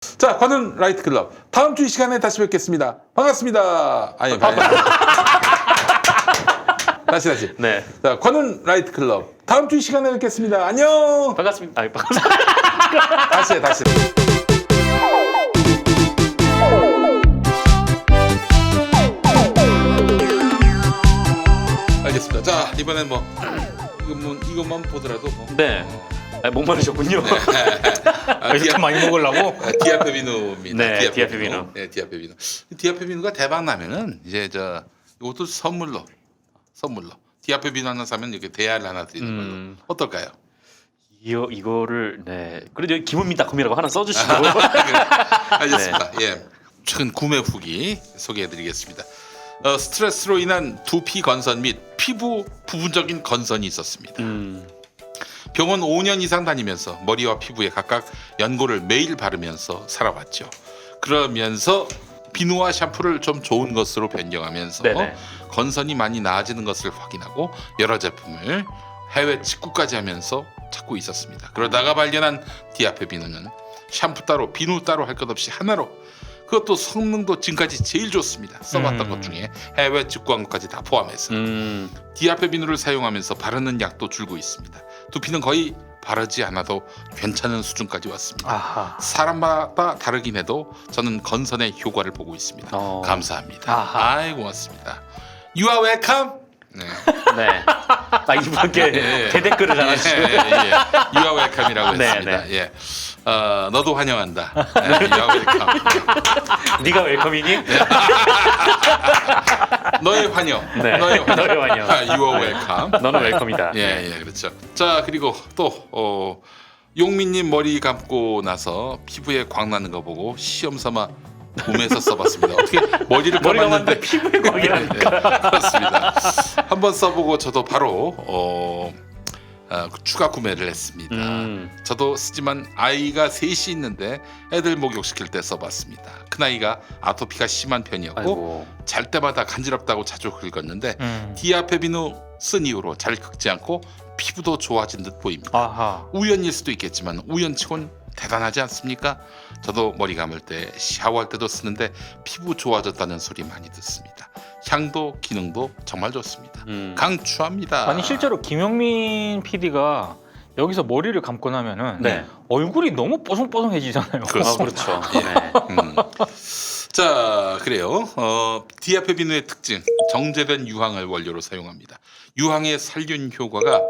자, 관훈 라이트 클럽. 다음 주 이 시간에 다시 뵙겠습니다. 반갑습니다. 아니, 다시. 네. 자, 관훈 라이트 클럽. 다음 주 이 시간에 뵙겠습니다. 안녕. 반갑습니다. 반갑습니다. 다시. 알겠습니다. 자, 이번엔 이것만 보더라도 네. 목마르셨군요. 이렇게 많이 먹으려고? 디아페비누입니다. 네, 디아페비누. 네, 디아페비누. 디아페비누가 대박 나면은 이제 이것도 선물로 디아페비누 하나 사면 이렇게 대야를 하나 드리는 걸로 어떨까요? 이거를 네. 그래도 여기 김은민닷컴이라고 하나 써주시고. 알겠습니다. 예, 최근 구매 후기 소개해드리겠습니다. 스트레스로 인한 두피 건선 및 피부 부분적인 건선이 있었습니다. 병원 5년 이상 다니면서 머리와 피부에 각각 연고를 매일 바르면서 살아왔죠. 그러면서 비누와 샴푸를 좀 좋은 것으로 변경하면서 네네. 건선이 많이 나아지는 것을 확인하고 여러 제품을 해외 직구까지 하면서 찾고 있었습니다. 그러다가 발견한 디아페비누는 샴푸 따로 비누 따로 할 것 없이 하나로, 그것도 성능도 지금까지 제일 좋습니다. 써봤던 것 중에 해외 직구한 것까지 다 포함해서 디아페비누를 사용하면서 바르는 약도 줄고 있습니다. 두피는 거의 바르지 않아도 괜찮은 수준까지 왔습니다. 아하. 사람마다 다르긴 해도 저는 건선의 효과를 보고 있습니다. 감사합니다. 아하. 아이, 고맙습니다. You are welcome. 네. 네. 이분께 대댓글을 잘하시고. You are welcome이라고 네, 했습니다. 예. 너도 환영한다. You are welcome. 네가 웰컴이니? 너의 환영. 네. 너의 환영. 너의 환영. You are welcome. 너는 웰컴이다. 예, 그렇죠. 자, 그리고 또 용민님 머리 감고 나서 피부에 광 나는 거 보고 시험 삼아 구매해서 써봤습니다. 어떻게 머리를 머리가 감았는데 맞는데 피부에 광이라니까. 그렇습니다. 한번 써보고 저도 바로 추가 구매를 했습니다. 저도 쓰지만 아이가 셋이 있는데 애들 목욕시킬 때 써봤습니다. 큰아이가 아토피가 심한 편이었고 아이고. 잘 때마다 간지럽다고 자주 긁었는데 디아페비누 쓴 이후로 잘 긁지 않고 피부도 좋아진 듯 보입니다. 아하. 우연일 수도 있겠지만 우연치곤 대단하지 않습니까? 저도 머리 감을 때 샤워할 때도 쓰는데 피부 좋아졌다는 소리 많이 듣습니다. 향도 기능도 정말 좋습니다. 강추합니다. 아니 실제로 김영민 PD가 여기서 머리를 감고 나면은 네. 얼굴이 너무 뽀송뽀송해지잖아요. 그렇습니다. 그렇죠. 네. 자, 그래요. 디아페비누의 특징, 정제된 유황을 원료로 사용합니다. 유황의 살균 효과가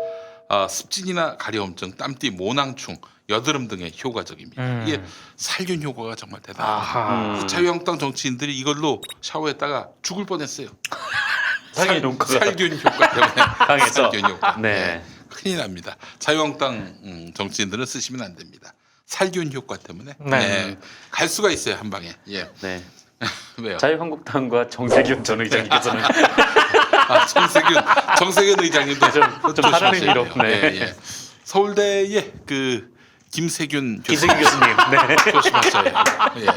습진이나 가려움증, 땀띠, 모낭충, 여드름 등에 효과적입니다. 이게 살균 효과가 정말 대단합니다. 아하. 자유한국당 정치인들이 이걸로 샤워했다가 죽을 뻔했어요. 살균 효과가 살균 효과 때문에. 강해서. 살균 효과. 네. 큰일 납니다. 자유한국당 정치인들은 쓰시면 안 됩니다. 살균 효과 때문에. 네. 갈 수가 있어요, 한 방에. 예. 네. 왜요? 자유한국당과 정세균 전 의장님께서는 정세균 의장님도 좀 다른 의미로. 네. 예. 서울대의 김세균 이승기 교수님. 네. 조심하셔야 해요. 예. 네,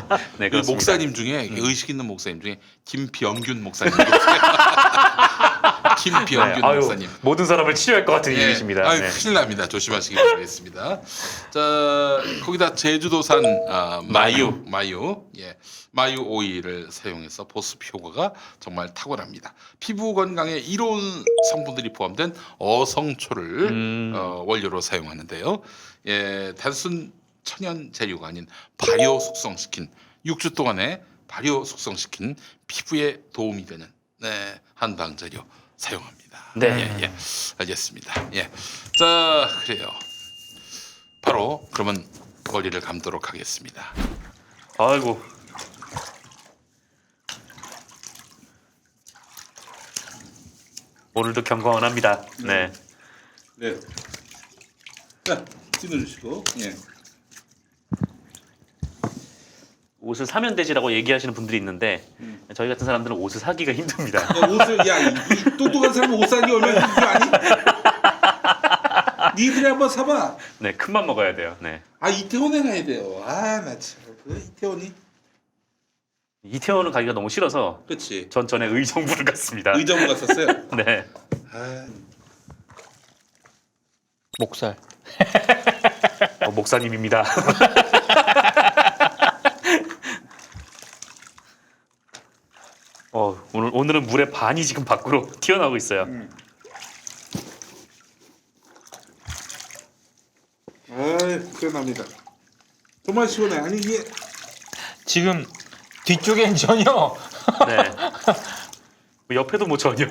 그 그렇습니다. 목사님 중에 의식 있는 목사님 중에 김병균 목사님. 김병균 네. 아유, 목사님. 모든 사람을 치료할 것 같은 예. 이름이십니다. 아유, 네. 큰일 납니다. 조심하시기 바라겠습니다. 자, 거기다 제주도산 마유, 예, 마유 오일을 사용해서 보습 효과가 정말 탁월합니다. 피부 건강에 이로운 성분들이 포함된 어성초를 원료로 사용하는데요. 예, 단순 천연 재료가 아닌 발효 숙성시킨 6주 동안에 발효 숙성시킨 피부에 도움이 되는 한방 재료 사용합니다. 네. 예, 알겠습니다. 예, 자, 그래요. 바로 그러면 머리를 감도록 하겠습니다. 아이고. 오늘도 경건합니다. 네. 네. 자, 찢어주시고. 예. 옷을 사면 되지라고 얘기하시는 분들이 있는데 저희 같은 사람들은 옷을 사기가 힘듭니다. 옷을 이 똑똑한 사람은 옷 사기 얼마나 힘든 줄 아니? 니들이 한번 사봐. 네, 큰맘 먹어야 돼요. 네. 이태원에 가야 돼요. 나 참. 이태원이. 이태원은 가기가 너무 싫어서 그렇지. 전 전에 의정부를 갔습니다. 의정부 갔었어요. 네. 목살. 목사님입니다. 오늘은 물의 반이 지금 밖으로 튀어나오고 있어요. 시원합니다. 정말 시원해. 아니 이게 지금 뒤쪽엔 전혀 네. 뭐 옆에도 뭐 전혀.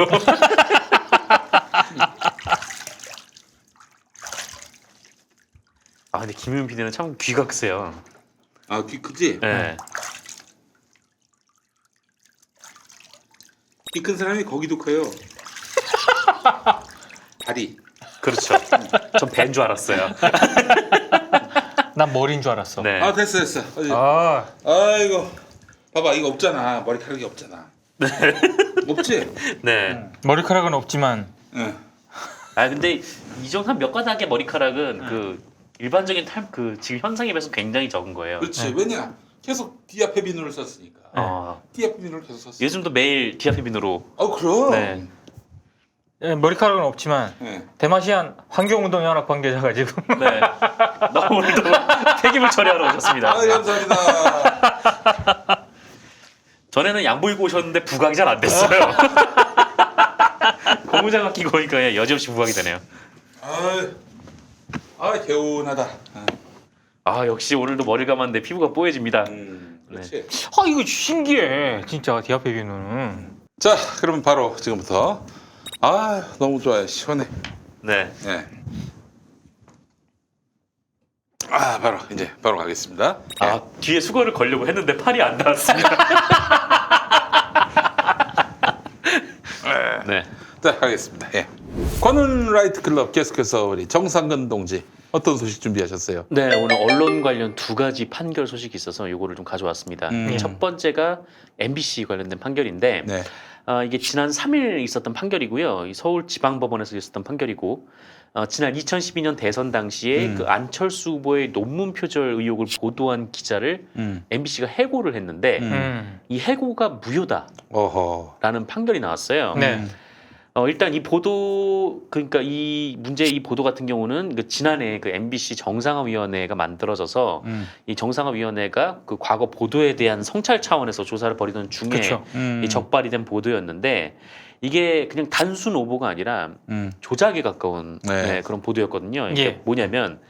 아 근데 김효민 PD는 참 귀가 크세요. 귀 크지? 네. 키 큰 사람이 거기도 커요. 다리. 그렇죠. 전 배인 줄 알았어요. 난 머리인 줄 알았어. 네. 됐어. 아, 아이고. 봐봐 이거 없잖아. 머리카락이 없잖아. 없지? 네. 머리카락은 없지만 응. 아 근데 이 정도 한 몇 가닥의 머리카락은 그 일반적인 그 지금 현상에 비해서 굉장히 적은 거예요. 그렇지. 왜냐? 계속 디아페빈을 썼으니까. 디아페빈을 계속 썼어. 요즘도 매일 디아페빈으로. 그럼. 네. 예, 머리카락은 없지만 네. 대마시안 환경운동연합 관계자가 지금 네. 나 오늘도 폐기물 처리하러 오셨습니다. 감사합니다. 전에는 양보 입고 오셨는데 부각이 잘 안 됐어요. 고무장갑 끼고 오니까 여지없이 부각이 되네요. 개운하다. 아 역시 오늘도 머리를 감았는데 피부가 뽀얘집니다. 그렇지. 아 이거 신기해 진짜 디아페빈은. 자, 그럼 바로 지금부터. 너무 좋아요. 시원해. 네. 네. 바로 가겠습니다. 뒤에 수건을 걸려고 했는데 팔이 안 닿았습니다. 네. 자, 가겠습니다. 예. 관훈 라이트 클럽 계속해서 우리 정상근 동지 어떤 소식 준비하셨어요? 네, 오늘 언론 관련 두 가지 판결 소식이 있어서 요거를 좀 가져왔습니다. 첫 번째가 MBC 관련된 판결인데 네. 이게 지난 3일 있었던 판결이고요. 이 서울지방법원에서 있었던 판결이고 지난 2012년 대선 당시에 그 안철수 후보의 논문 표절 의혹을 보도한 기자를 MBC가 해고를 했는데 이 해고가 무효다라는 어허. 판결이 나왔어요. 네. 일단 이 보도 그러니까 이 문제 이 보도 같은 경우는 그 지난해 그 MBC 정상화위원회가 만들어져서 이 정상화위원회가 그 과거 보도에 대한 성찰 차원에서 조사를 벌이던 중에 그쵸. 이 적발이 된 보도였는데 이게 그냥 단순 오보가 아니라 조작에 가까운 네. 그런 보도였거든요. 이게 예. 뭐냐면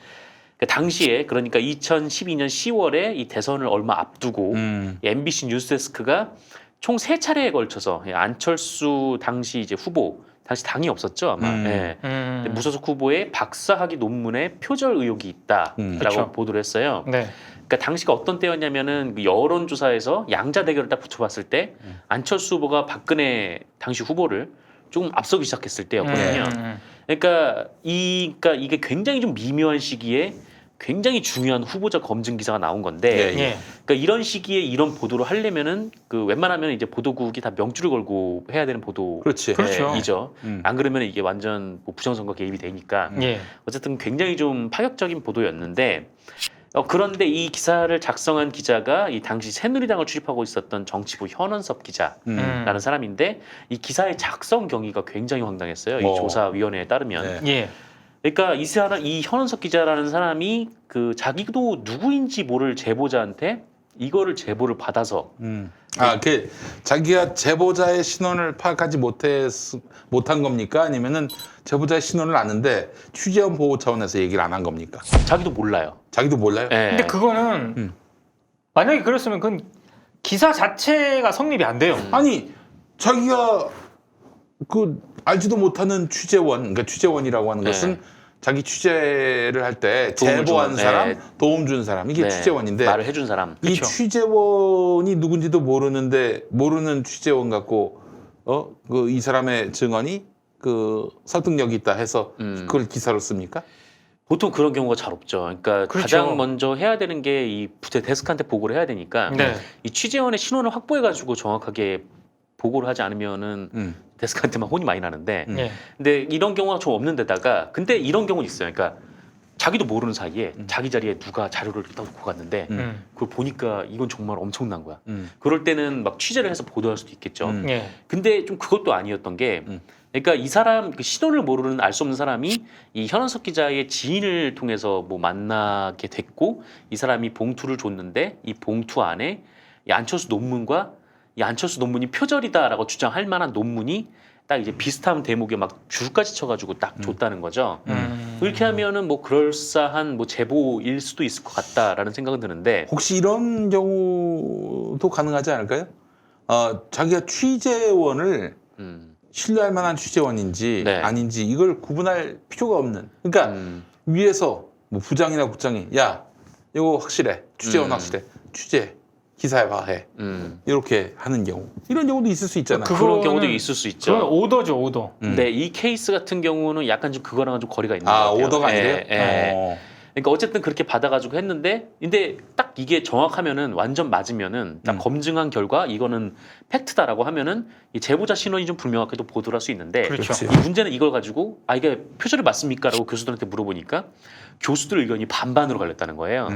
그 당시에 그러니까 2012년 10월에 이 대선을 얼마 앞두고 이 MBC 뉴스데스크가 총 3차례에 걸쳐서 안철수 당시 이제 후보 당시 당이 없었죠 아마 예. 근데 무소속 후보의 박사학위 논문에 표절 의혹이 있다라고 그쵸. 보도를 했어요. 네. 그러니까 당시가 어떤 때였냐면은 그 여론조사에서 양자 대결을 딱 붙여봤을 때 안철수 후보가 박근혜 당시 후보를 조금 앞서기 시작했을 때였거든요. 그러니까 이게 굉장히 좀 미묘한 시기에 굉장히 중요한 후보자 검증 기사가 나온 건데, 예. 그러니까 이런 시기에 이런 보도를 하려면은 그 웬만하면 이제 보도국이 다 명줄을 걸고 해야 되는 그렇지. 그렇죠. 보도이죠. 안 그러면 이게 완전 뭐 부정선거 개입이 되니까. 예. 어쨌든 굉장히 좀 파격적인 보도였는데. 그런데 이 기사를 작성한 기자가 이 당시 새누리당을 출입하고 있었던 정치부 현원섭 기자라는 사람인데 이 기사의 작성 경위가 굉장히 황당했어요. 이 조사위원회에 따르면. 네. 예. 그러니까 이 현원섭 기자라는 사람이 그 자기도 누구인지 모를 제보자한테 이거를 제보를 받아서 그 자기가 제보자의 신원을 파악하지 못한 겁니까? 아니면은 제보자의 신원을 아는데 취재원 보호 차원에서 얘기를 안 한 겁니까? 자기도 몰라요. 자기도 몰라요? 예. 근데 그거는 만약에 그랬으면 그건 기사 자체가 성립이 안 돼요. 아니 자기가 그 알지도 못하는 취재원, 그러니까 취재원이라고 하는 것은 자기 취재를 할 때 도움을 제보한 준, 사람, 도움 준 사람 이게 취재원인데 말을 해준 사람. 이 그쵸. 취재원이 누군지도 모르는데 모르는 취재원 갖고 그 이 사람의 증언이 그 설득력이 있다 해서 그걸 기사로 씁니까? 보통 그런 경우가 잘 없죠. 그러니까 그렇죠. 가장 먼저 해야 되는 게 이 부대 데스크한테 보고를 해야 되니까 네. 이 취재원의 신원을 확보해가지고 정확하게 보고를 하지 않으면은 데스크한테만 혼이 많이 나는데 예. 근데 이런 경우가 좀 없는 데다가 근데 이런 경우는 있어요. 그러니까 자기도 모르는 사이에 자기 자리에 누가 자료를 넣고 갔는데 그걸 보니까 이건 정말 엄청난 거야. 그럴 때는 막 취재를 해서 보도할 수도 있겠죠. 예. 근데 좀 그것도 아니었던 게 그러니까 이 사람 그 신원을 모르는 알 수 없는 사람이 이 현원석 기자의 지인을 통해서 뭐 만나게 됐고 이 사람이 봉투를 줬는데 이 봉투 안에 이 안철수 논문과 이 안철수 논문이 표절이다라고 주장할 만한 논문이 딱 이제 비슷한 대목에 막 줄까지 쳐가지고 딱 줬다는 거죠. 이렇게 하면은 뭐 그럴싸한 뭐 제보일 수도 있을 것 같다라는 생각은 드는데 혹시 이런 경우도 가능하지 않을까요? 자기가 취재원을 신뢰할 만한 취재원인지 네. 아닌지 이걸 구분할 필요가 없는. 그러니까 위에서 뭐 부장이나 국장이 야 이거 확실해 취재원 확실해 취재 기사화해 이렇게 하는 경우 이런 경우도 있을 수 있잖아. 그런 그거는- 경우도 있을 수 있죠. 그건 오더죠, 오더. 근데 이 케이스 같은 경우는 약간 좀 그거랑은 좀 거리가 있는 것 아 같아요. 오더가 아니래요? 예. 그러니까 어쨌든 그렇게 받아가지고 했는데, 근데 딱 이게 정확하면은 완전 맞으면은 딱 검증한 결과 이거는 팩트다라고 하면은 이 제보자 신원이 좀 불명확해도 보도를 할 수 있는데, 그렇죠. 그렇지. 이 문제는 이걸 가지고 이게 표절이 맞습니까라고 교수들한테 물어보니까 교수들 의견이 반반으로 갈렸다는 거예요.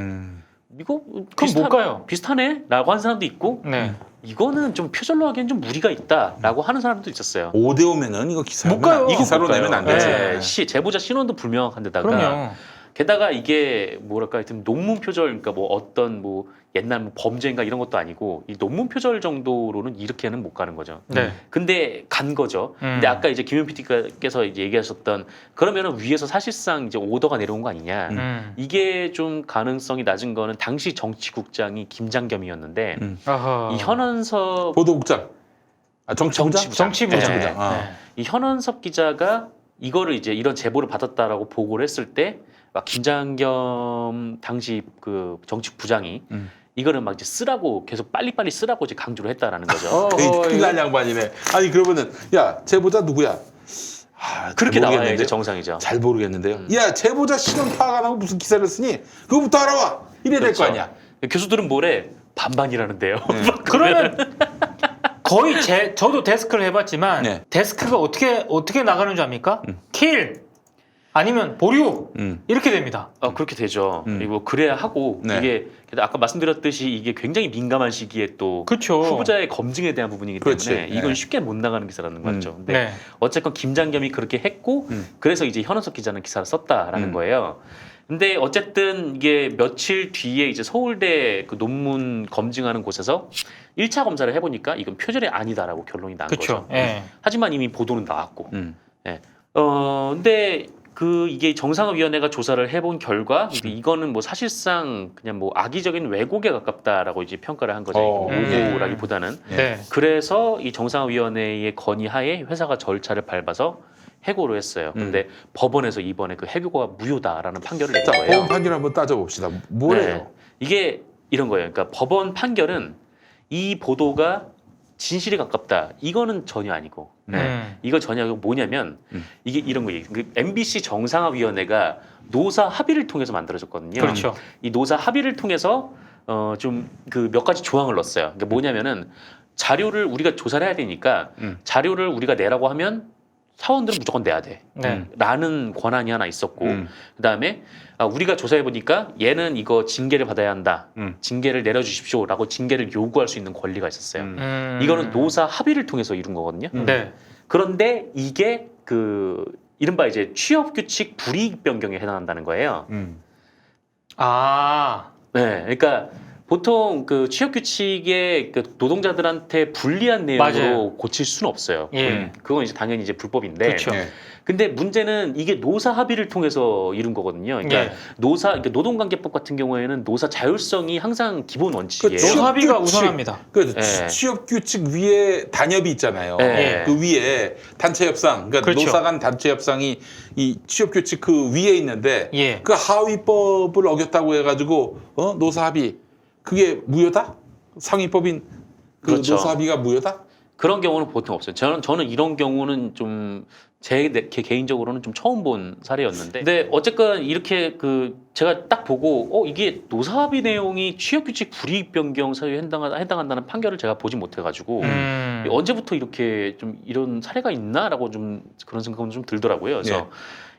이거 그럼 못 가요. 비슷하네라고 한 사람도 있고, 네. 이거는 좀 표절로 하기엔 좀 무리가 있다라고 하는 사람도 있었어요. 5대 5면은 이거 기사로 못 가요. 이거 기사로 못 가요. 내면 안 되지. 네. 제보자 신원도 불명확한데다가 그럼요. 게다가 이게 뭐랄까 하여튼 논문 표절, 그러니까 뭐 어떤 뭐 옛날 뭐 범죄인가 이런 것도 아니고 이 논문 표절 정도로는 이렇게는 못 가는 거죠. 네. 근데 간 거죠. 근데 아까 이제 김현 PD께서 이제 얘기하셨던 그러면은 위에서 사실상 이제 오더가 내려온 거 아니냐. 이게 좀 가능성이 낮은 거는 당시 정치국장이 김장겸이었는데 아하. 이 현원섭 보도국장. 정치부장? 정치부장. 정치부장. 아. 네. 이 현원섭 기자가 이거를 이제 이런 제보를 받았다라고 보고를 했을 때 막 김장겸 당시 그 정치부장이 이거를 막 이제 쓰라고 계속 빨리빨리 쓰라고 이제 강조를 했다라는 거죠. 큰일 날 양반이네. 아니 그러면은 야 제보자 누구야? 잘 그렇게 나와야 모르겠는데요? 이제 정상이죠. 잘 모르겠는데요. 야 제보자 신원 파악 안 하고 무슨 기사를 쓰니? 그거부터 알아와. 이래야 될 그렇죠. 거 아니야. 교수들은 뭐래? 반반이라는데요. 그러면 거의 저도 데스크를 해봤지만 네. 데스크가 어떻게 나가는 줄 압니까? 킬 아니면 보류 이렇게 됩니다. 그렇게 되죠. 그리고 그래야 하고 네. 이게 아까 말씀드렸듯이 이게 굉장히 민감한 시기에 또 그렇죠. 후보자의 검증에 대한 부분이기 때문에 그렇지. 이건 네. 쉽게 못 나가는 기사라는 거죠. 근데 네. 어쨌건 김장겸이 그렇게 했고 그래서 이제 현원석 기자는 기사를 썼다라는 거예요. 근데 어쨌든 이게 며칠 뒤에 이제 서울대 그 논문 검증하는 곳에서 1차 검사를 해보니까 이건 표절이 아니다라고 결론이 난 그렇죠. 거죠. 예. 하지만 이미 보도는 나왔고. 예. 근데 이게 정상화위원회가 조사를 해본 결과 이거는 뭐 사실상 그냥 뭐 악의적인 왜곡에 가깝다라고 이제 평가를 한 거죠. 오보라기보다는. 네. 그래서 이 정상화위원회의 건의하에 회사가 절차를 밟아서 해고를 했어요. 근데 법원에서 이번에 그 해고가 무효다라는 판결을 낸 자 거예요. 법원 판결 한번 따져봅시다. 뭐래요? 네. 이게 이런 거예요. 그러니까 법원 판결은 이 보도가 진실에 가깝다. 이거는 전혀 아니고. 이거 전혀 아니고 뭐냐면 이게 이런 거예요. 그 MBC 정상화위원회가 노사 합의를 통해서 만들어졌거든요. 그렇죠. 이 노사 합의를 통해서 좀 그 몇 가지 조항을 넣었어요. 그러니까 뭐냐면은 자료를 우리가 조사를 해야 되니까 자료를 우리가 내라고 하면 사원들은 무조건 내야 돼. 네. 라는 권한이 하나 있었고 그다음에 우리가 조사해 보니까 얘는 이거 징계를 받아야 한다. 징계를 내려주십시오라고 징계를 요구할 수 있는 권리가 있었어요. 이거는 노사 합의를 통해서 이룬 거거든요. 네. 그런데 이게 그 이른바 이제 취업 규칙 불이익 변경에 해당한다는 거예요. 아. 네, 그러니까 보통 그 취업 규칙에 그 노동자들한테 불리한 내용으로 맞아요. 고칠 수는 없어요. 예. 그건 이제 당연히 이제 불법인데. 그렇죠. 네. 근데 문제는 이게 노사 합의를 통해서 이룬 거거든요. 그러니까 예. 그러니까 노동관계법 같은 경우에는 노사 자율성이 항상 기본 원칙이에요. 그렇죠. 노사비가 규칙. 우선합니다. 그 예. 취업 규칙 위에 단협이 있잖아요. 예. 그 위에 단체 협상, 그러니까 그렇죠. 노사 간 단체 협상이 이 취업 규칙 그 위에 있는데 예. 그 하위법을 어겼다고 해가지고 노사 합의 그게 무효다? 상위법인 그 그렇죠. 노사 합의가 무효다? 그런 경우는 보통 없어요. 저는 이런 경우는 좀 제 개인적으로는 좀 처음 본 사례였는데, 근데 어쨌건 이렇게 그 제가 딱 보고 이게 노사합의 내용이 취업규칙 불이익 변경 사유에 해당한다는 판결을 제가 보지 못해가지고 언제부터 이렇게 좀 이런 사례가 있나라고 좀 그런 생각은 좀 들더라고요. 그래서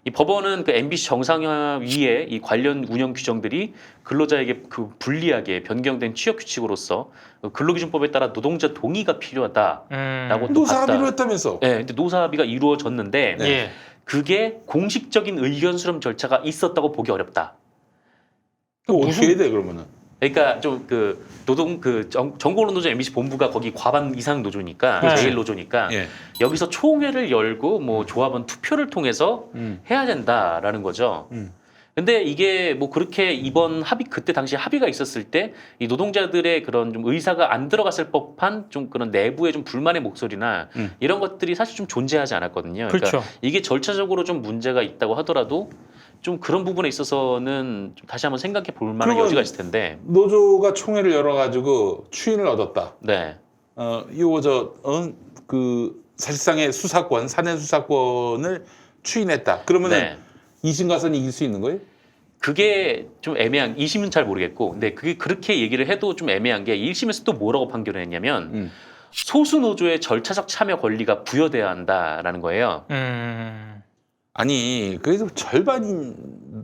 이 법원은 그 MBC 정상화위의 이 관련 운영 규정들이 근로자에게 그 불리하게 변경된 취업 규칙으로서 근로기준법에 따라 노동자 동의가 필요하다라고 또 노사 봤다. 합의로 했다면서? 네, 근데 노사 합의가 이루어졌는데 예. 그게 공식적인 의견 수렴 절차가 있었다고 보기 어렵다. 그거 어떻게 해야 돼 그러면은? 그러니까 좀 그 노동 그 전국노조 MBC 본부가 거기 과반 이상 노조니까 네. 제일 노조니까 예. 여기서 총회를 열고 뭐 조합원 투표를 통해서 해야 된다라는 거죠. 근데 이게 뭐 그렇게 이번 합의 그때 당시 합의가 있었을 때 이 노동자들의 그런 좀 의사가 안 들어갔을 법한 좀 그런 내부의 좀 불만의 목소리나 이런 것들이 사실 좀 존재하지 않았거든요. 그러니까 그렇죠. 이게 절차적으로 좀 문제가 있다고 하더라도 좀 그런 부분에 있어서는 좀 다시 한번 생각해 볼 만한 그러면- 여지가 있을 텐데. 노조가 총회를 열어가지고 추인을 얻었다. 네. 요거 그 사실상의 수사권, 사내 수사권을 추인했다. 그러면은 네. 이심가선이 이길 수 있는 거예요? 그게 좀 애매한 2심은 잘 모르겠고 근데 그게 그렇게 얘기를 해도 좀 애매한 게 1심에서 또 뭐라고 판결을 했냐면 소수 노조의 절차적 참여 권리가 부여돼야 한다라는 거예요. 아니 그래도 절반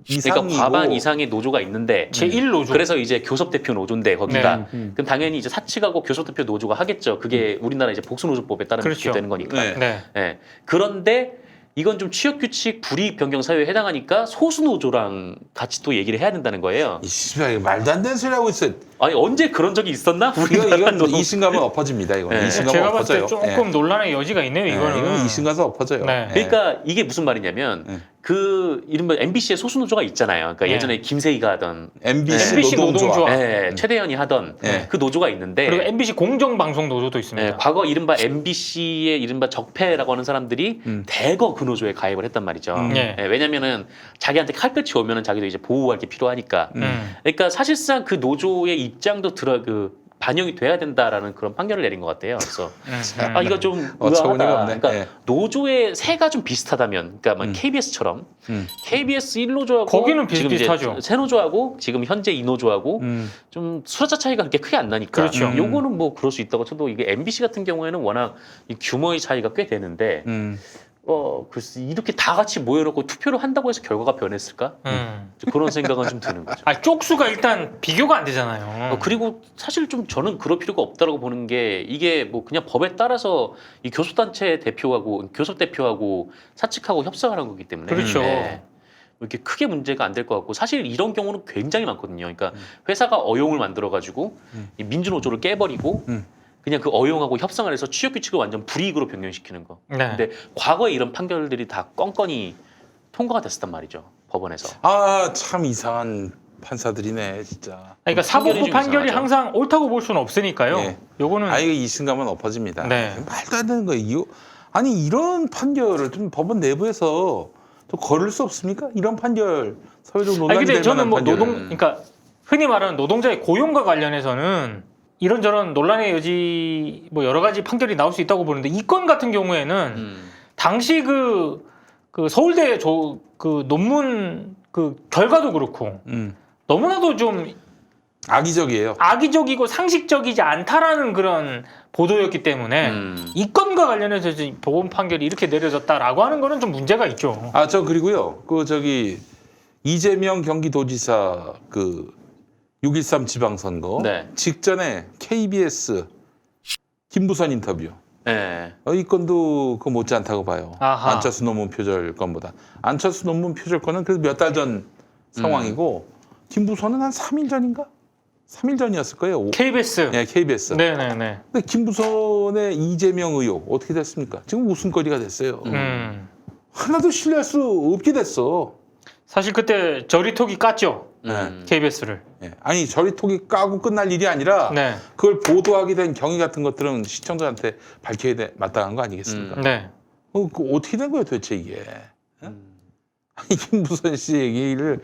이상이고 그러니까 과반 이상의 노조가 있는데 제1노조. 그래서 이제 교섭대표 노조인데 거기가 네. 그럼 당연히 이제 사측하고 교섭대표 노조가 하겠죠. 그게 우리나라 이제 복수노조법에 따르면 그렇죠. 그렇게 되는 거니까. 네. 네. 예. 그런데 이건 좀 취업규칙 불이익 변경 사유에 해당하니까 소수 노조랑 같이 또 얘기를 해야 된다는 거예요. 이 씨발 말도 안 되는 소리 하고 있어. 아니 언제 그런 적이 있었나? 이건 이심가면 엎어집니다. 이건 네. 이심가면 제가 봤을 때 엎어져요. 조금 논란의 여지가 있네요. 이거는. 이건 이심가서 엎어져요. 네. 그러니까 이게 무슨 말이냐면 네. 그 이른바 MBC의 소수 노조가 있잖아요. 그러니까 네. 예전에 김세희가 하던 MBC, MBC 노동조합. 노동조합. 최대현이 하던 네. 그 노조가 있는데 그리고 MBC 공정방송 노조도 있습니다. 네, 과거 이른바 MBC의 이른바 적폐라고 하는 사람들이 대거 그 노조에 가입을 했단 말이죠. 네. 왜냐면은 자기한테 칼끝이 오면은 자기도 이제 보호할 게 필요하니까. 그러니까 사실상 그 노조의 입장도 반영이 돼야 된다라는 그런 판결을 내린 것 같아요. 그래서 이거 좀 어처구니가 의아하다. 없네. 그러니까 예. 노조의 세가 좀 비슷하다면, 그러니까 KBS처럼 KBS 1노조하고 거기는 지금 비슷비슷하죠. 이제 새 노조하고 지금 현재 이 노조하고 좀 수라차 차이가 그렇게 크게 안 나니까. 그렇죠. 요거는 뭐 그럴 수 있다고 쳐도 이게 MBC 같은 경우에는 워낙 이 규모의 차이가 꽤 되는데 글쎄 이렇게 다 같이 모여놓고 투표를 한다고 해서 결과가 변했을까? 그런 생각은 좀 드는 거죠. 쪽수가 일단 비교가 안 되잖아요. 그리고 사실 좀 저는 그럴 필요가 없다고 보는 게 이게 뭐 그냥 법에 따라서 이 교섭단체 대표하고 교섭 대표하고 사측하고 협상을 한 거기 때문에 그렇죠. 이렇게 크게 문제가 안 될 것 같고 사실 이런 경우는 굉장히 많거든요. 그러니까 회사가 어용을 만들어 가지고 이 민주노조를 깨버리고 그냥 그 어용하고 협상을 해서 취업규칙을 완전 불이익으로 변경시키는 거. 네. 근데 과거에 이런 판결들이 다 건건이 통과가 됐었단 말이죠. 법원에서. 참 이상한 판사들이네 진짜. 그러니까 판결이 사법부 좀 판결이 이상하죠. 항상 옳다고 볼 수는 없으니까요. 예. 요거는 이거 이심가면 엎어집니다. 네. 말도 안 되는 거예요. 아니 이런 판결을 좀 법원 내부에서 좀 거를 수 없습니까? 이런 판결 사회적 논란이 근데 될 저는 만한 뭐 판결을. 그러니까 흔히 말하는 노동자의 고용과 관련해서는 이런저런 논란의 여지 뭐 여러 가지 판결이 나올 수 있다고 보는데 이 건 같은 경우에는 당시 그 서울대 그 논문 그 결과도 그렇고 너무나도 좀 악의적이에요. 악의적이고 상식적이지 않다라는 그런 보도였기 때문에 이 건과 관련해서 이제 법원 판결이 이렇게 내려졌다라고 하는 거는 좀 문제가 있죠. 저 그리고요. 이재명 경기도지사 6.13 지방선거 네. 직전에 KBS 김부선 인터뷰. 네. 이 건도 그거 못지않다고 봐요. 아하. 안철수 논문 표절 건보다. 안철수 논문 표절 건은 그래도 몇 달 전 상황이고 김부선은 한 3일 전인가? 3일 전이었을 거예요. KBS. 네, KBS. 네네네. 근데 김부선의 이재명 의혹 어떻게 됐습니까? 지금 웃음거리가 됐어요. 하나도 신뢰할 수 없게 됐어. 사실 그때 저리톡이 깠죠. KBS를. 예. 아니 저리톡이 까고 끝날 일이 아니라 네. 그걸 보도하게 된 경위 같은 것들은 시청자한테 밝혀야 마땅한 거 아니겠습니까? 네. 어떻게 된 거예요 도대체 이게? 아니 김부선 씨 얘기를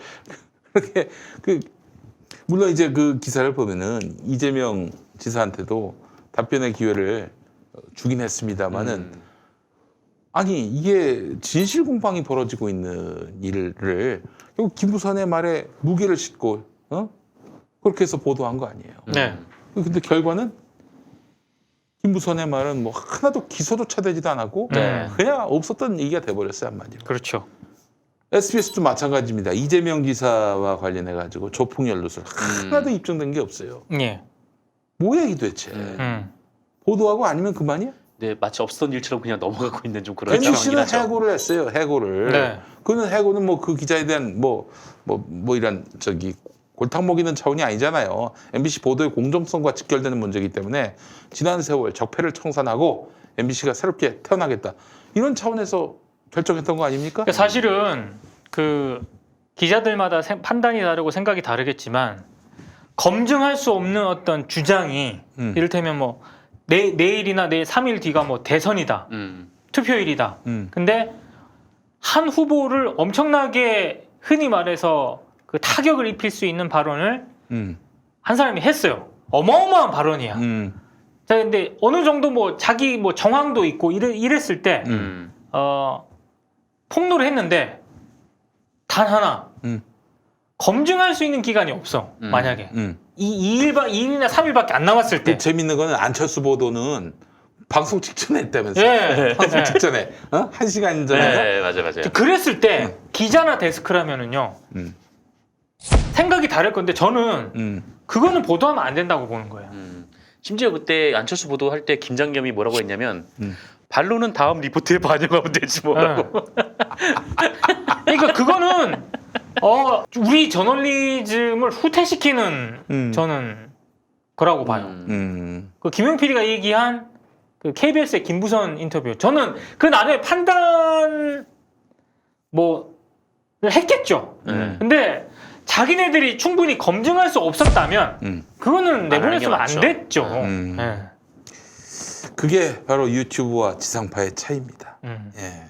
그렇게 물론 이제 그 기사를 보면은 이재명 지사한테도 답변의 기회를 주긴 했습니다만은 아니 이게 진실 공방이 벌어지고 있는 일을 결국 김부선의 말에 무게를 싣고 그렇게 해서 보도한 거 아니에요. 네. 근데 결과는 김부선의 말은 뭐 하나도 기소조차 되지도 않았고 네. 그냥 없었던 얘기가 돼버렸어요 한마디로. 그렇죠. SBS도 마찬가지입니다. 이재명 지사와 관련해 가지고 조폭 연루설 하나도 입증된 게 없어요. 예. 뭐야 이게 도대체? 보도하고 아니면 그만이야? 네, 마치 없었던 일처럼 그냥 넘어가고 있는 좀 그런 상황이긴 MBC는 하죠. 해고를 했어요. 해고를. 네. 그는 해고는 뭐 그 기자에 대한 뭐 이런 골탕 먹이는 차원이 아니잖아요. MBC 보도의 공정성과 직결되는 문제이기 때문에 지난 세월 적폐를 청산하고 MBC가 새롭게 태어나겠다. 이런 차원에서 결정했던 거 아닙니까? 그러니까 사실은 그 기자들마다 판단이 다르고 생각이 다르겠지만 검증할 수 없는 어떤 주장이 이를테면 뭐 내일이나 내일 3일 뒤가 뭐 대선이다. 투표일이다. 근데 한 후보를 엄청나게 흔히 말해서 그 타격을 입힐 수 있는 발언을 한 사람이 했어요. 어마어마한 발언이야. 자, 근데 어느 정도 뭐 자기 뭐 정황도 있고 이랬을 때 폭로를 했는데 단 하나 검증할 수 있는 기간이 없어. 만약에 2일이나 3일밖에 안 남았을 때. 재밌는 거는 안철수 보도는 방송 직전에 했다면서요. 예. 방송 직전에 1시간 전에. 네, 맞아요. 그랬을 때 기자나 데스크라면은요 생각이 다를 건데 저는 그거는 보도하면 안 된다고 보는 거예요. 심지어 그때 안철수 보도할 때 김장겸이 뭐라고 했냐면 반론은 다음 리포트에 반영하면 되지 뭐라고. 그러니까 그거는 우리 저널리즘을 후퇴시키는 저는 거라고 봐요. 그 김용 PD가 얘기한 그 KBS의 김부선 인터뷰, 저는 그 나름의 판단 뭐를 했겠죠. 근데 자기네들이 충분히 검증할 수 없었다면 그거는 내보냈으면 안 됐죠. 네. 그게 바로 유튜브와 지상파의 차이입니다. 예.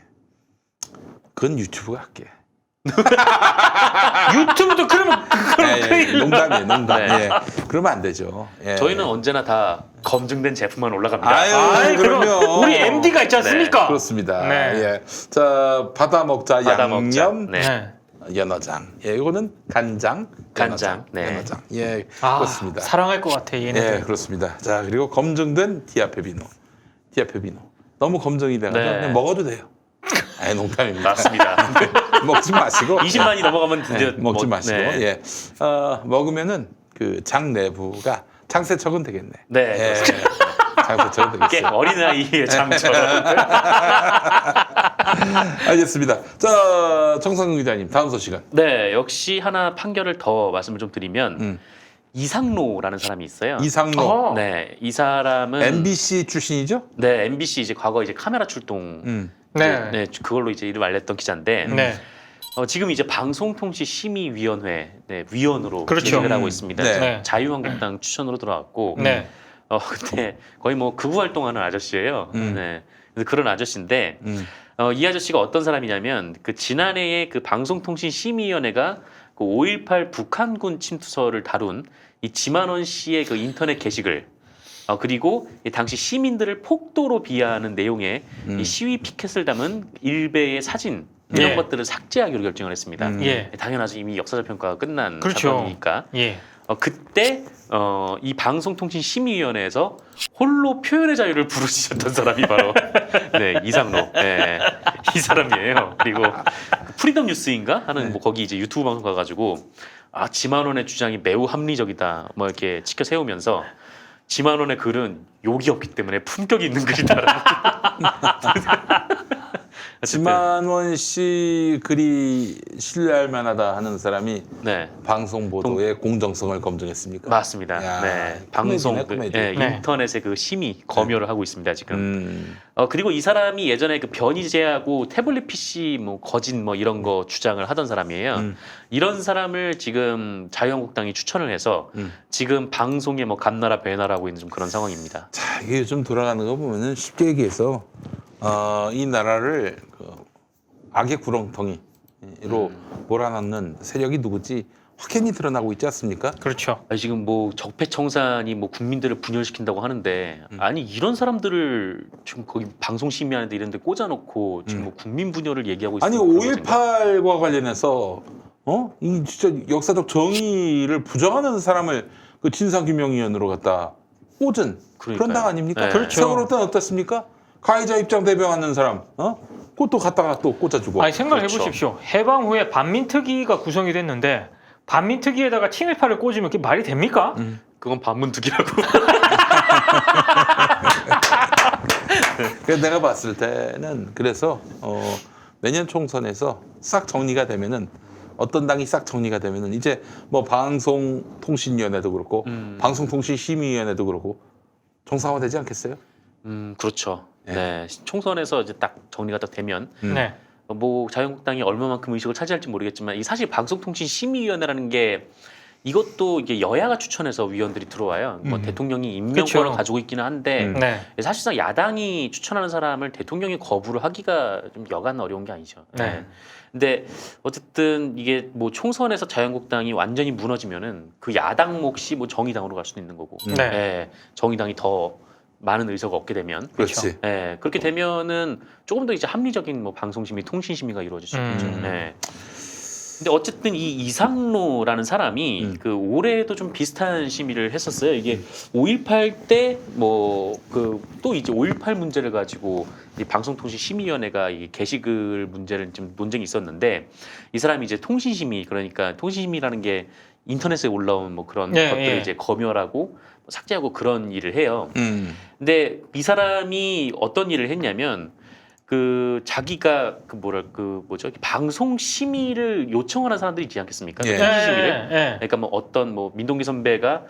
그건 유튜브가 할게. 유튜브도 그러면 농담이에요, 농담. 네. 예. 그러면 안 되죠. 예. 저희는 언제나 다 검증된 제품만 올라갑니다. 아유, 그럼 그럼요. 우리 MD가 있지 않습니까? 그렇습니다. 네. 예. 자, 받아 먹자 양념 네. 네. 연어장. 예, 이거는 간장. 간장. 연어장. 네. 연어장. 예, 그렇습니다. 사랑할 것 같아 얘네들. 예, 그렇습니다. 자, 그리고 검증된 디아페비노. 디아페비노. 너무 검증이 돼가지고 네. 그냥 먹어도 돼요. 아예 농담입니다. 맞습니다. 먹지 마시고. 20만이 넘어가면 드디어 먹지 마시고. 네. 예. 먹으면은 그 장 내부가 장세척은 되겠네. 네, 예. 장세척은 꽤 되겠어. 어린아이의 장처럼. 알겠습니다. 자, 정상근 기자님, 다음 소식은. 네, 역시 하나 판결을 더 말씀을 좀 드리면 이상로라는 사람이 있어요. 이상로. 네, 이 사람은 MBC 출신이죠? 네, MBC 이제 과거 이제 카메라 출동 네. 네, 그걸로 이제 이름 알렸던 기자인데 네. 지금 이제 방송통신심의위원회 위원으로 그렇죠. 진행을 하고 있습니다. 네. 네. 자유한국당 추천으로 들어왔고 네. 근데 거의 뭐 극우 활동하는 아저씨예요. 네, 그래서 그런 아저씨인데 이 아저씨가 어떤 사람이냐면 그 지난해에 그 방송통신심의위원회가 그 5.18 북한군 침투설을 다룬 이 지만원 씨의 그 인터넷 게시글 그리고 이 당시 시민들을 폭도로 비하하는 내용의 이 시위 피켓을 담은 일베의 사진 이런 예. 것들을 삭제하기로 결정을 했습니다. 예. 당연하죠. 이미 역사적 평가가 끝난 그렇죠. 사건이니까. 예. 그때 이 방송통신심의위원회에서 홀로 표현의 자유를 부르짖었던 사람이 바로 네, 이상로 네, 이 사람이에요. 그리고 프리덤 뉴스인가 하는 뭐 거기 이제 유튜브 방송 가가지고 지만원의 주장이 매우 합리적이다 뭐 이렇게 치켜 세우면서 지만원의 글은 욕이 없기 때문에 품격이 있는 글이다라고. 지만원 씨 글이 신뢰할 만하다 하는 사람이 네. 방송 보도의 공정성을 검증했습니까? 맞습니다. 야, 네, 방송 코미디네, 코미디. 네. 인터넷의 그 심의 검열을 하고 있습니다 지금. 그리고 이 사람이 예전에 그 변희재하고 태블릿 PC 뭐 거진 뭐 이런 거 주장을 하던 사람이에요. 이런 사람을 지금 자유한국당이 추천을 해서 지금 방송에 뭐 감나라 배나라고 있는 좀 그런 상황입니다. 자, 이게 요즘 돌아가는 거 보면은 쉽게 얘기해서 이 나라를 그 악의 구렁텅이로 몰아넣는 세력이 누구지 확연히 드러나고 있지 않습니까? 그렇죠. 지금 뭐 적폐청산이 뭐 국민들을 분열시킨다고 하는데 아니 이런 사람들을 지금 거기 방송 심의하는데 이런 데 꽂아놓고 지금 뭐 국민 분열을 얘기하고 아니 있어요. 5.18과 관련해서 이 진짜 역사적 정의를 부정하는 사람을 그 진상규명위원으로 갖다 꽂은 그런 그러니까요. 당 아닙니까? 네. 그렇죠. 세월호 때는 어떻습니까? 가해자 입장 대변하는 사람, 그것도 갖다가 또 꽂아주고. 아니 생각해 그렇죠. 보십시오. 해방 후에 반민특위가 구성이 됐는데 반민특위에다가 친일파를 꽂으면 그게 말이 됩니까? 그건 반문특위라고. 그래서 내가 봤을 때는 그래서 내년 총선에서 싹 정리가 되면은 어떤 당이 싹 정리가 되면은 이제 뭐 방송통신위원회도 그렇고 방송통신심의위원회도 그렇고 정상화되지 않겠어요? 그렇죠. 네. 네. 총선에서 이제 딱 정리가 딱 되면 네. 뭐 자유한국당이 얼마만큼 의식을 차지할지 모르겠지만 이 사실 방송통신심의위원회라는 게 이것도 이게 여야가 추천해서 위원들이 들어와요. 뭐 대통령이 임명권을 그렇죠. 가지고 있기는 한데 네. 사실상 야당이 추천하는 사람을 대통령이 거부를 하기가 좀 여간 어려운 게 아니죠. 네. 근데 어쨌든 이게 뭐 총선에서 자유한국당이 완전히 무너지면은 그 야당 몫이 뭐 정의당으로 갈 수도 있는 거고, 네. 예, 정의당이 더 많은 의석을 얻게 되면, 그렇지. 예, 그렇게 되면은 조금 더 이제 합리적인 뭐 방송심의, 통신심의가 이루어질 수 있겠죠. 예. 근데 어쨌든 이 이상로라는 사람이 그 올해도 좀 비슷한 심의를 했었어요. 이게 5.18 때 뭐 그 또 이제 5.18 문제를 가지고 이 방송통신심의위원회가 이 게시글 문제를 좀 논쟁이 있었는데 이 사람이 이제 통신심의 그러니까 통신심의라는 게 인터넷에 올라온 뭐 그런 예, 것들을 예. 이제 검열하고 삭제하고 그런 일을 해요. 근데 이 사람이 어떤 일을 했냐면 그 자기가 그 뭐랄 그 뭐죠 방송 심의를 요청하는 사람들이 있지 않겠습니까? 예. 통신 심의를. 예. 그러니까 뭐 어떤 뭐 민동기 선배가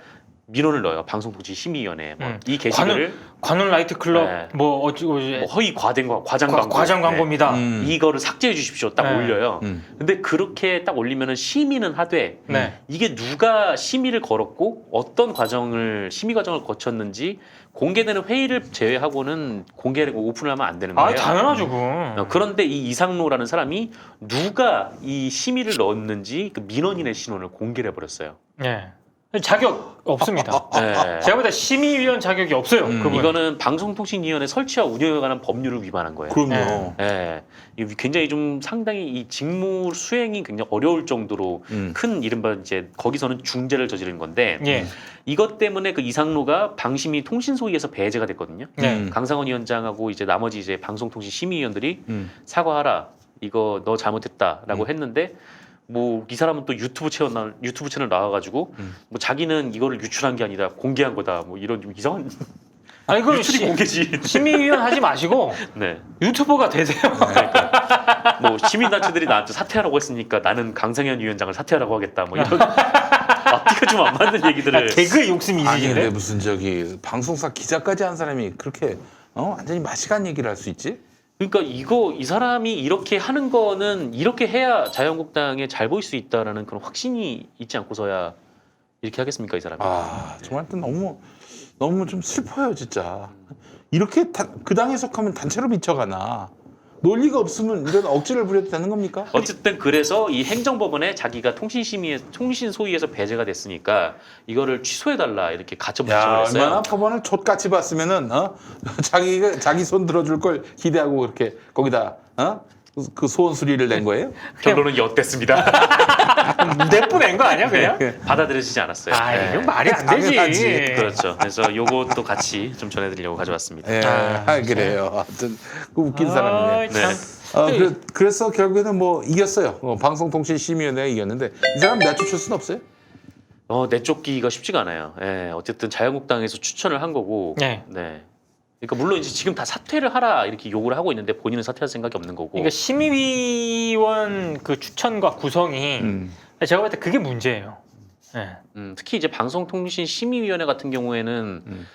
민원을 넣어요. 방송통신심의위원회에 이 게시글을 관훈 라이트클럽 네. 뭐 어찌고 이제 뭐 허위 과장 광고, 과장 광고입니다. 이거를 삭제해 주십시오. 딱 네. 올려요. 근데 그렇게 딱 올리면은 심의는 하되 네. 이게 누가 심의를 걸었고 어떤 과정을 심의 과정을 거쳤는지 공개되는 회의를 제외하고는 공개를 오픈을 하면 안 되는 거예요. 아 당연하죠, 그건. 그런데 이 이상로라는 사람이 누가 이 심의를 넣었는지 그 민원인의 신원을 공개를 해버렸어요. 예. 자격 없습니다. 네. 제가 볼 때 심의위원 자격이 없어요. 그분. 이거는 방송통신위원회 설치와 운영에 관한 법률을 위반한 거예요. 그럼요. 예, 이게 굉장히 좀 상당히 이 직무 수행이 굉장히 어려울 정도로 큰 이른바 이제 거기서는 중재를 저지른 건데 예. 이것 때문에 그 이상로가 방심위 통신소위에서 배제가 됐거든요. 네. 강상원 위원장하고 이제 나머지 이제 방송통신 심의위원들이 사과하라 이거 너 잘못했다라고 했는데 뭐 이 사람은 또 유튜브 채널 나와가지고 뭐 자기는 이거를 유출한 게 아니라 공개한 거다 뭐 이런 좀 이상한 아니 그 유출이 공개지. 심의위원 하지 마시고 네. 유튜버가 되세요. 뭐 시민단체들이 나한테 사퇴하라고 했으니까 나는 강상현 위원장을 사퇴하라고 하겠다 뭐 이런 앞뒤가 좀 안 맞는 얘기들을 개그에 욕심이 아니 근데 있으신데. 무슨 저기 방송사 기자까지 한 사람이 그렇게 완전히 마시간 얘기를 할 수 있지? 그러니까 이 사람이 이렇게 하는 거는 이렇게 해야 자유한국당에 잘 보일 수 있다라는 그런 확신이 있지 않고서야 이렇게 하겠습니까 이 사람이? 아 정말 또 너무 좀 슬퍼요 진짜. 이렇게 그 당에 속하면 단체로 미쳐가나. 논리가 없으면 이런 억지를 부려도 되는 겁니까? 어쨌든 그래서 이 행정법원에 자기가 통신소위에서 배제가 됐으니까 이거를 취소해달라 이렇게 가처분 야 신청을 했어요. 얼마나 법원을 족같이 봤으면은 자기 손 들어줄 걸 기대하고 그렇게 거기다 그 소원 수리를 낸 거예요? 결론은 엿됐습니다. 내뿐 낸거 아니야 그냥? 받아들여지지 않았어요. 아 네. 이거 말이 안 되지. 당연하지. 그렇죠. 그래서 요것도 같이 좀 전해드리려고 가져왔습니다. 예, 그래요. 하여튼 그 웃긴 사람이네. 참. 그래서 결국에는 뭐 이겼어요. 방송통신심의위원회가 이겼는데 이 사람 내쫓을 수는 없어요? 내쫓기가 쉽지가 않아요. 예, 어쨌든 자유한국당에서 추천을 한 거고. 네. 그러니까 물론 이제 지금 다 사퇴를 하라 이렇게 요구를 하고 있는데 본인은 사퇴할 생각이 없는 거고. 그러니까 심의위원 그 추천과 구성이 제가 볼 때 그게 문제예요. 예. 특히 이제 방송통신심의위원회 같은 경우에는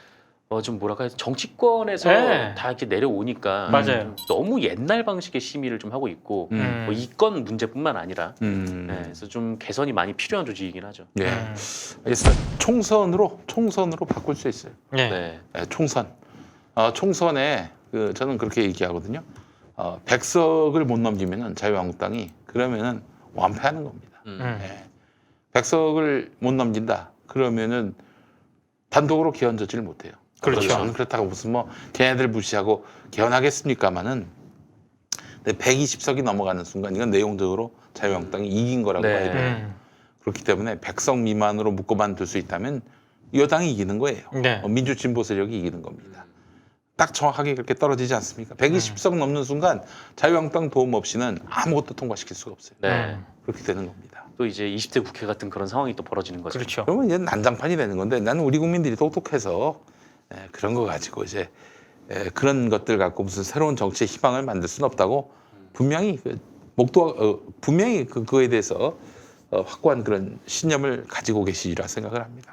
좀 뭐랄까 정치권에서 네. 다 이렇게 내려오니까 맞아요. 너무 옛날 방식의 심의를 좀 하고 있고 뭐 이건 문제뿐만 아니라 그래서 좀 개선이 많이 필요한 조직이긴 하죠. 예. 알겠습니다. 총선으로 바꿀 수 있어요. 네. 네. 네, 총선. 총선에 저는 그렇게 얘기하거든요. 100석을 못 넘기면은 자유한국당이 그러면은 완패하는 겁니다. 예. 100석을 못 넘긴다. 그러면은 단독으로 개헌 조치를 못해요. 그렇죠. 저는 그렇다고 무슨 뭐 걔네들 무시하고 개헌하겠습니까마는 120석이 넘어가는 순간 이건 내용적으로 자유한국당이 이긴 거라고 네. 봐야 돼요. 그렇기 때문에 100석 미만으로 묶어만 둘 수 있다면 여당이 이기는 거예요. 네. 민주 진보 세력이 이기는 겁니다. 딱 정확하게 그렇게 떨어지지 않습니까? 120석 넘는 순간 자유한국당 도움 없이는 아무것도 통과시킬 수가 없어요. 네. 그렇게 되는 겁니다. 또 이제 20대 국회 같은 그런 상황이 또 벌어지는 거죠. 그렇죠. 그러면 이제 난장판이 되는 건데 나는 우리 국민들이 똑똑해서 그런 거 가지고 이제 그런 것들 갖고 무슨 새로운 정치의 희망을 만들 수는 없다고 분명히 목도 분명히 그거에 대해서 확고한 그런 신념을 가지고 계시리라 생각을 합니다.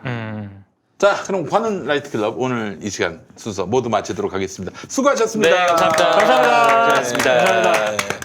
자, 그럼 관훈 라이트 클럽 오늘 이 시간 순서 모두 마치도록 하겠습니다. 수고하셨습니다. 네, 감사합니다. 감사합니다. 고생하셨습니다. 감사합니다.